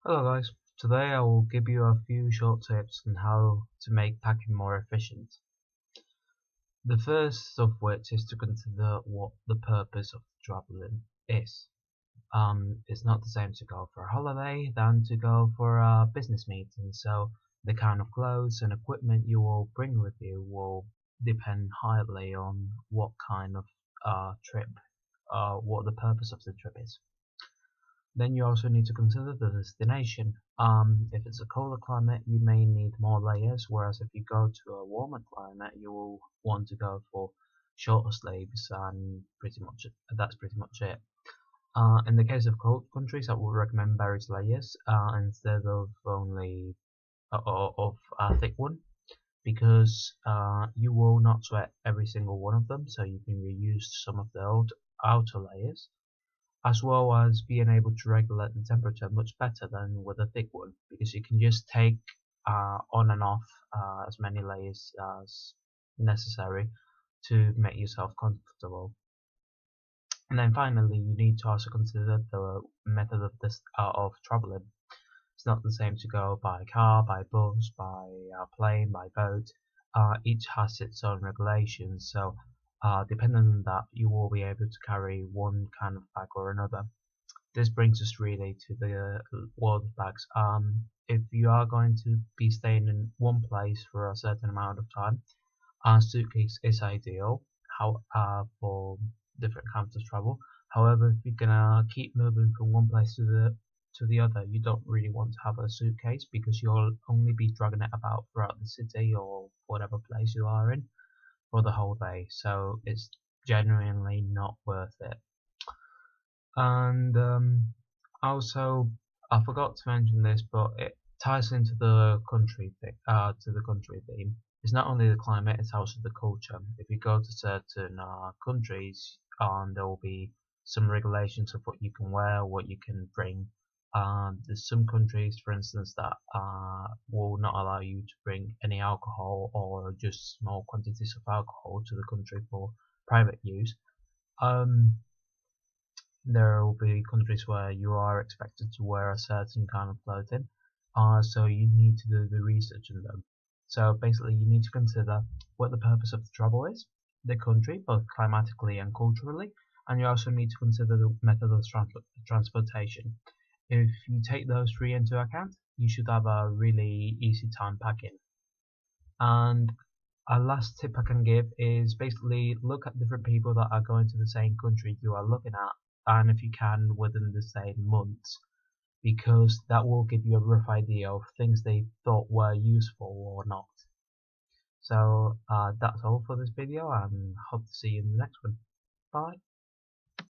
Hello guys, today I will give you a few short tips on how to make packing more efficient. The first of which is to consider what the purpose of traveling is. It's not the same to go for a holiday than to go for a business meeting, so the kind of clothes and equipment you will bring with you will depend highly on what kind of trip, what the purpose of the trip is. Then you also need to consider the destination. If it's a colder climate, you may need more layers, whereas if you go to a warmer climate, you will want to go for shorter sleeves, and that's pretty much it. In the case of cold countries, I would recommend various layers instead of only of a thick one, because you will not sweat every single one of them, so you can reuse some of the old outer layers, as well as being able to regulate the temperature much better than with a thick one, because you can just take on and off as many layers as necessary to make yourself comfortable. And then finally, you need to also consider the method of traveling. It's not the same to go by car, by bus, by plane, by boat. Each has its own regulations, so depending on that, you will be able to carry one kind of bag or another. This brings us really to the world of bags. If you are going to be staying in one place for a certain amount of time, a suitcase is ideal. For different kinds of travel. However, if you're gonna keep moving from one place to the other, you don't really want to have a suitcase because you'll only be dragging it about throughout the city or whatever place you are in for the whole day. So it's genuinely not worth it. And also, I forgot to mention this, but it ties into the country theme. It's not only the climate; it's also the culture. If you go to certain countries, there will be some regulations of what you can wear, what you can bring. There's some countries, for instance, that will not allow you to bring any alcohol or just small quantities of alcohol to the country for private use. Um, there will be countries where you are expected to wear a certain kind of clothing, so you need to do the research on them. So basically, you need to consider what the purpose of the travel is, the country, both climatically and culturally, and you also need to consider the method of transportation. If you take those three into account, you should have a really easy time packing. And a last tip I can give is basically look at different people that are going to the same country you are looking at, and if you can, within the same months, because that will give you a rough idea of things they thought were useful or not. So that's all for this video, and hope to see you in the next one. Bye.